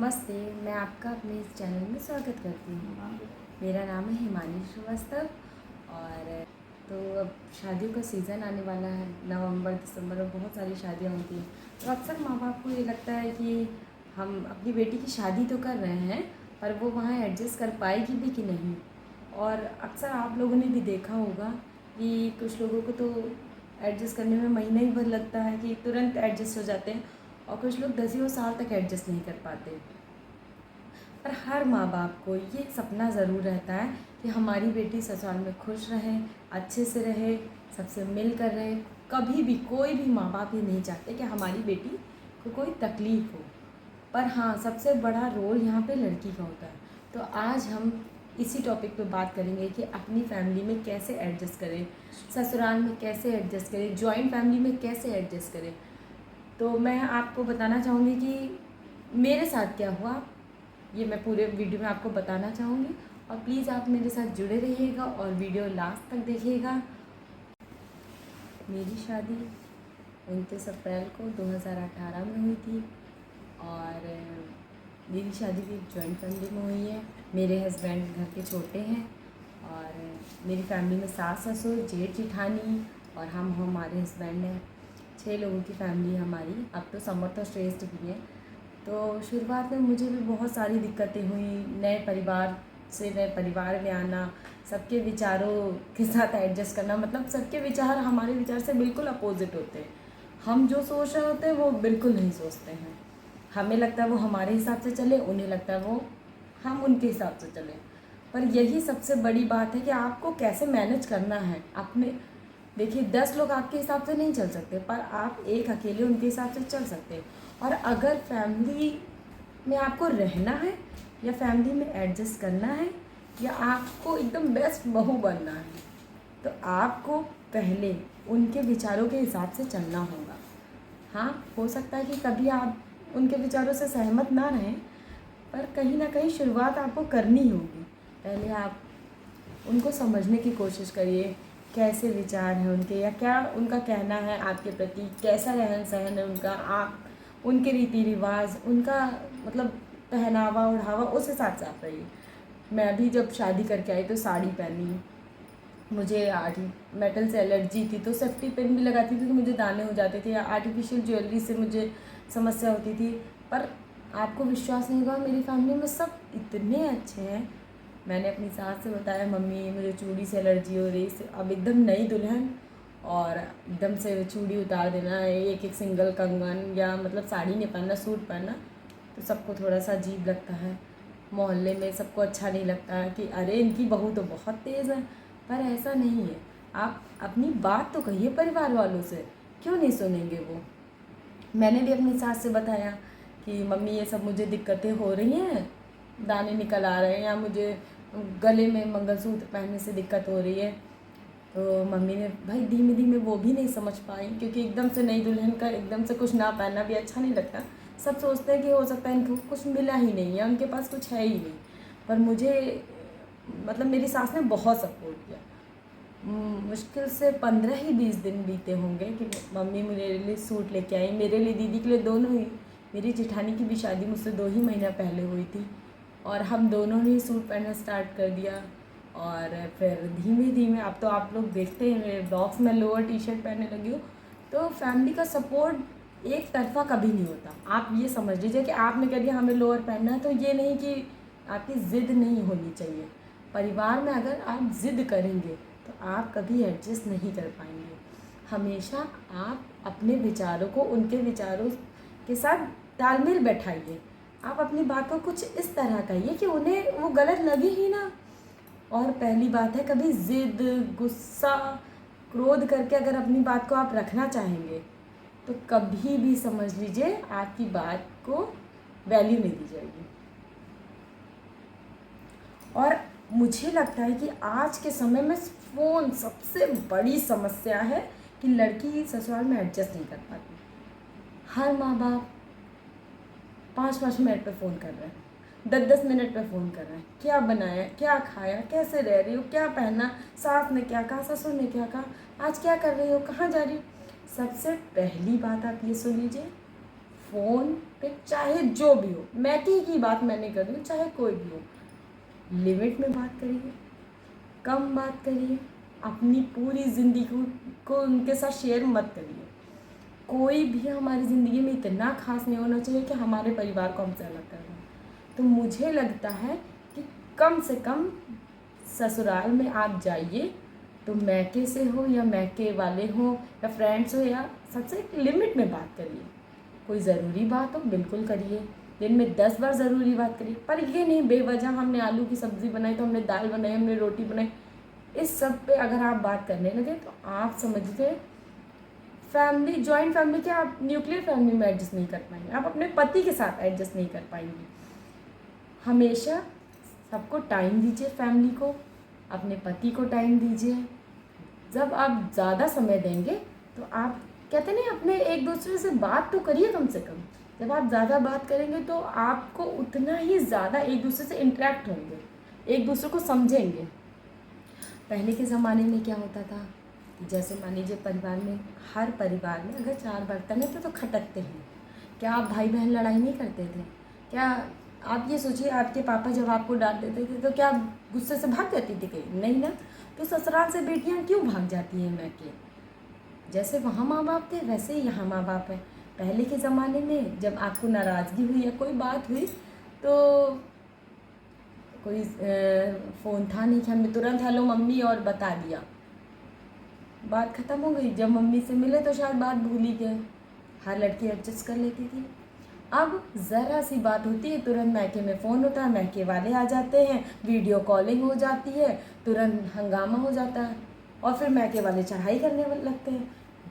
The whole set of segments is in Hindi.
नमस्ते, मैं आपका अपने इस चैनल में स्वागत करती हूँ। मेरा नाम है हिमानी श्रीवास्तव। और तो अब शादियों का सीज़न आने वाला है। नवंबर दिसंबर में बहुत सारी शादियाँ होती हैं। तो अक्सर माँ बाप को ये लगता है कि हम अपनी बेटी की शादी तो कर रहे हैं, पर वो वहाँ एडजस्ट कर पाएगी भी कि नहीं। और अक्सर आप लोगों ने भी देखा होगा कि कुछ लोगों को तो एडजस्ट करने में महीना ही भर लगता है कि तुरंत एडजस्ट हो जाते हैं, और कुछ लोग दसियों साल तक एडजस्ट नहीं कर पाते। पर हर माँ बाप को ये सपना ज़रूर रहता है कि हमारी बेटी ससुराल में खुश रहे, अच्छे से रहे, सबसे मिल कर रहे। कभी भी कोई भी माँ बाप ये नहीं चाहते कि हमारी बेटी को कोई तकलीफ़ हो। पर हाँ, सबसे बड़ा रोल यहाँ पे लड़की का होता है। तो आज हम इसी टॉपिक पे बात करेंगे कि अपनी फैमिली में कैसे एडजस्ट करें, ससुराल में कैसे एडजस्ट करें, जॉइंट फैमिली में कैसे एडजस्ट करें। तो मैं आपको बताना चाहूँगी कि मेरे साथ क्या हुआ, ये मैं पूरे वीडियो में आपको बताना चाहूँगी। और प्लीज़ आप मेरे साथ जुड़े रहिएगा और वीडियो लास्ट तक देखिएगा। मेरी शादी 29 अप्रैल को 2018 में हुई थी। और मेरी शादी भी जॉइंट फैमिली में हुई है। मेरे हस्बैंड घर के छोटे हैं और मेरी फैमिली में सास ससुर, जेठ जेठानी और हम हमारे हस्बैंड हैं। 6 लोगों की फैमिली हमारी। अब तो समर्थ और श्रेष्ठ भी है। तो शुरुआत में मुझे भी बहुत सारी दिक्कतें हुई। नए परिवार में आना, सबके विचारों के साथ एडजस्ट करना। मतलब सबके विचार हमारे विचार से बिल्कुल अपोजिट होते हैं। हम जो सोच रहे होते हैं वो बिल्कुल नहीं सोचते हैं। हमें लगता है वो हमारे हिसाब से चले, उन्हें लगता है वो हम उनके हिसाब से चले। पर यही सबसे बड़ी बात है कि आपको कैसे मैनेज करना है अपने। देखिए, 10 लोग आपके हिसाब से नहीं चल सकते, पर आप एक अकेले उनके हिसाब से चल सकते हैं। और अगर फैमिली में आपको रहना है या फैमिली में एडजस्ट करना है या आपको एकदम बेस्ट बहू बनना है, तो आपको पहले उनके विचारों के हिसाब से चलना होगा। हाँ, हो सकता है कि कभी आप उनके विचारों से सहमत ना रहें, पर कहीं ना कहीं शुरुआत आपको करनी होगी। पहले आप उनको समझने की कोशिश करिए, कैसे विचार हैं उनके, या क्या उनका कहना है आपके प्रति, कैसा रहन सहन है उनका, आप उनके रीति रिवाज, उनका मतलब पहनावा ओढ़ावा, उस हिसाब से आप रहिए। मैं भी जब शादी करके आई तो साड़ी पहनी। मुझे मेटल से एलर्जी थी, तो सेफ्टी पिन भी लगाती थी तो मुझे दाने हो जाते थे, या आर्टिफिशियल ज्वेलरी से मुझे समस्या होती थी। पर आपको विश्वास नहीं होगा, मेरी फैमिली में सब इतने अच्छे हैं। मैंने अपनी सास से बताया, मम्मी मुझे चूड़ी से एलर्जी हो रही है। अब एकदम नई दुल्हन और एकदम से चूड़ी उतार देना, एक एक सिंगल कंगन, या मतलब साड़ी नहीं पहनना, सूट पहनना, तो सबको थोड़ा सा अजीब लगता है। मोहल्ले में सबको अच्छा नहीं लगता है कि अरे इनकी बहू तो बहुत तेज़ है। पर ऐसा नहीं है। आप अपनी बात तो कहिए परिवार वालों से, क्यों नहीं सुनेंगे वो। मैंने भी अपनी सास से बताया कि मम्मी ये सब मुझे दिक्कतें हो रही हैं, दाने निकल आ रहे हैं, या मुझे गले में मंगलसूत्र पहनने से दिक्कत हो रही है। तो मम्मी ने भाई धीमे धीमे वो भी नहीं समझ पाई, क्योंकि एकदम से नई दुल्हन का एकदम से कुछ ना पहनना भी अच्छा नहीं लगता। सब सोचते हैं कि हो सकता है इनको कुछ मिला ही नहीं है, उनके पास कुछ है ही नहीं। पर मुझे मतलब मेरी सास ने बहुत सपोर्ट किया। मुश्किल से 15 ही 20 दिन बीते होंगे कि मम्मी मेरे लिए सूट लेके आई, मेरे लिए, दीदी के लिए, दोनों ही। मेरी जेठानी की भी शादी मुझसे 2 ही महीना पहले हुई थी, और हम दोनों ने सूट पहनना स्टार्ट कर दिया। और फिर धीमे धीमे, अब तो आप लोग देखते हैं मेरे ब्लॉग्स में लोअर टी शर्ट पहनने लगी हूँ। तो फैमिली का सपोर्ट एक तरफा कभी नहीं होता। आप ये समझ लीजिए कि आपने कह दिया हमें लोअर पहनना है, तो ये नहीं कि आपकी ज़िद नहीं होनी चाहिए। परिवार में अगर आप ज़िद करेंगे तो आप कभी एडजस्ट नहीं कर पाएंगे। हमेशा आप अपने विचारों को उनके विचारों के साथ तालमेल बैठाइए। आप अपनी बात को कुछ इस तरह कहिए कि उन्हें वो गलत लगे ही ना। और पहली बात है, कभी ज़िद, गुस्सा, क्रोध करके अगर अपनी बात को आप रखना चाहेंगे, तो कभी भी समझ लीजिए आपकी बात को वैल्यू नहीं दी जाएगी। और मुझे लगता है कि आज के समय में फ़ोन सबसे बड़ी समस्या है कि लड़की ससुराल में एडजस्ट नहीं कर पाती। हर माँ बाप 5-5 मिनट पे फ़ोन कर रहे हैं, 10-10 मिनट पे फ़ोन कर रहे हैं। क्या बनाया, क्या खाया, कैसे रह रही हो, क्या पहना, सास ने क्या कहा, ससुर ने क्या कहा, आज क्या कर रही हो, कहाँ जा रही हो। सबसे पहली बात आप ये सुन लीजिए, फ़ोन पे चाहे जो भी हो, मैके की बात मैं नहीं कर रही हूँ, चाहे कोई भी हो, लिमिट में बात करिए, कम बात करिए, अपनी पूरी ज़िंदगी को उनके साथ शेयर मत करिए। कोई भी हमारी ज़िंदगी में इतना खास नहीं होना चाहिए कि हमारे परिवार को हमसे अलग कर दें। तो मुझे लगता है कि कम से कम ससुराल में आप जाइए तो मैके से हो या मैके वाले हो या फ्रेंड्स हो, या सबसे एक लिमिट में बात करिए। कोई ज़रूरी बात हो बिल्कुल करिए, दिन में 10 बार ज़रूरी बात करिए, पर ये नहीं बेवजह हमने आलू की सब्ज़ी बनाई तो हमने दाल बनाई, हमने रोटी बनाई, इस सब पे अगर आप बात करने लगे तो आप समझिए फैमिली, जॉइंट फैमिली क्या, आप न्यूक्लियर फैमिली में एडजस्ट नहीं कर पाएंगे, आप अपने पति के साथ एडजस्ट नहीं कर पाएंगे। हमेशा सबको टाइम दीजिए, फैमिली को, अपने पति को टाइम दीजिए। जब आप ज़्यादा समय देंगे तो आप कहते नहीं, अपने एक दूसरे से बात तो करिए कम से कम। जब आप ज़्यादा बात करेंगे तो आपको उतना ही ज़्यादा एक दूसरे से इंटरेक्ट होंगे, एक दूसरे को समझेंगे। पहले के ज़माने में क्या होता था, जैसे मान लीजिए परिवार में, हर परिवार में अगर 4 बर्तन है तो खटकते हैं। क्या आप भाई बहन लड़ाई नहीं करते थे? क्या आप ये सोचिए, आपके पापा जब आपको डांट देते थे तो क्या आप गुस्से से भाग जाती थी कहीं? नहीं ना। तो ससुराल से बेटियां क्यों भाग जाती हैं मैके? जैसे वहाँ माँ बाप थे वैसे ही यहाँ माँ बाप हैं। पहले के ज़माने में जब आपको नाराज़गी हुई या कोई बात हुई तो कोई फ़ोन था नहीं कि हमने तुरंत हेलो मम्मी और बता दिया, बात ख़त्म हो गई। जब मम्मी से मिले तो शायद बात भूल ही गए, हर लड़की एडजस्ट कर लेती थी। अब ज़रा सी बात होती है तुरंत मैके में फ़ोन होता है, मैके वाले आ जाते हैं, वीडियो कॉलिंग हो जाती है, तुरंत हंगामा हो जाता है और फिर मैके वाले चढ़ाई करने लगते हैं।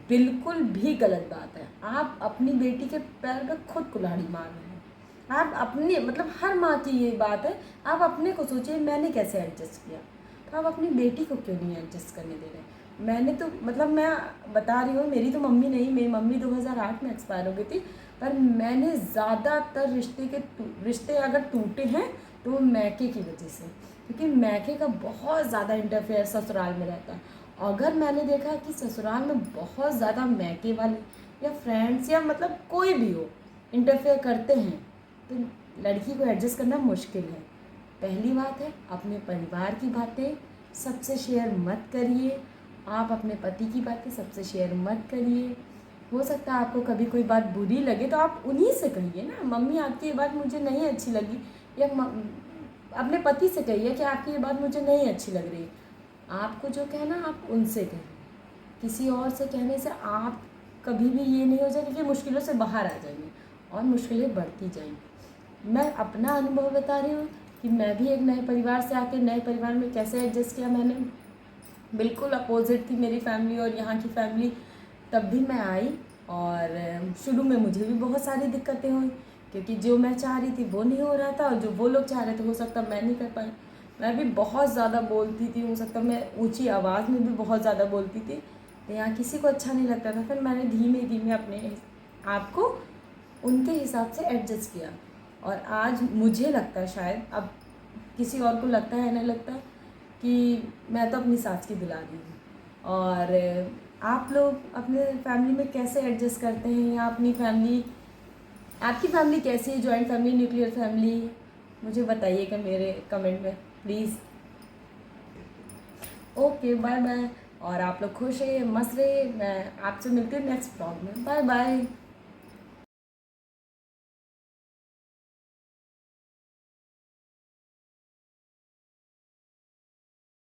बिल्कुल भी गलत बात है। आप अपनी बेटी के पैर पे खुद कुल्हाड़ी मार रहे हैं। आप अपने, मतलब हर माँ की ये बात है, आप अपने को सोचिए मैंने कैसे एडजस्ट किया, तो आप अपनी बेटी को क्यों नहीं एडजस्ट करने दे रहे? मैंने तो, मतलब मैं बता रही हूँ, मेरी तो मम्मी नहीं, मेरी मम्मी 2008 में एक्सपायर हो गई थी, पर मैंने ज़्यादातर रिश्ते अगर टूटे हैं तो वो मैके की वजह से, क्योंकि मैके का बहुत ज़्यादा इंटरफेयर ससुराल में रहता है। अगर मैंने देखा कि ससुराल में बहुत ज़्यादा मैके वाले या फ्रेंड्स या मतलब कोई भी हो इंटरफेयर करते हैं तो लड़की को एडजस्ट करना मुश्किल है। पहली बात है, अपने परिवार की बातें सबसे शेयर मत करिए, आप अपने पति की बातें सबसे शेयर मत करिए। हो सकता है आपको कभी कोई बात बुरी लगे तो आप उन्हीं से कहिए ना, मम्मी आपकी ये बात मुझे नहीं अच्छी लगी, या अपने पति से कहिए कि आपकी ये बात मुझे नहीं अच्छी लग रही। आपको जो कहना आप उनसे कहिए, किसी और से कहने से आप कभी भी ये नहीं हो जाएगा कि मुश्किलों से बाहर आ जाएंगे और मुश्किलें बढ़ती जाएंगी। मैं अपना अनुभव बता रही हूँ कि मैं भी एक नए परिवार से आके नए परिवार में कैसे एडजस्ट किया। मैंने बिल्कुल अपोजिट थी मेरी फैमिली और यहाँ की फैमिली, तब भी मैं आई और शुरू में मुझे भी बहुत सारी दिक्कतें हुई क्योंकि जो मैं चाह रही थी वो नहीं हो रहा था और जो वो लोग चाह रहे थे हो सकता मैं नहीं कर पाई। मैं भी बहुत ज़्यादा बोलती थी, हो सकता मैं ऊंची आवाज़ में भी बहुत ज़्यादा बोलती थी, तो यहाँ किसी को अच्छा नहीं लगता था। फिर मैंने धीमे धीमे अपने आप को उनके हिसाब से एडजस्ट किया और आज मुझे लगता है, शायद अब किसी और को लगता है नहीं लगता, कि मैं तो अपनी सास की दुलारी हूँ। और आप लोग अपने फैमिली में कैसे एडजस्ट करते हैं, या अपनी फैमिली, आपकी फैमिली कैसी है, जॉइंट फैमिली, न्यूक्लियर फैमिली, मुझे बताइएगा मेरे कमेंट में प्लीज़। Okay, bye bye. और आप लोग खुश रहिए, मस्त रहिए। मैं आपसे मिलती हूँ नेक्स्ट ब्लॉग में। Bye bye.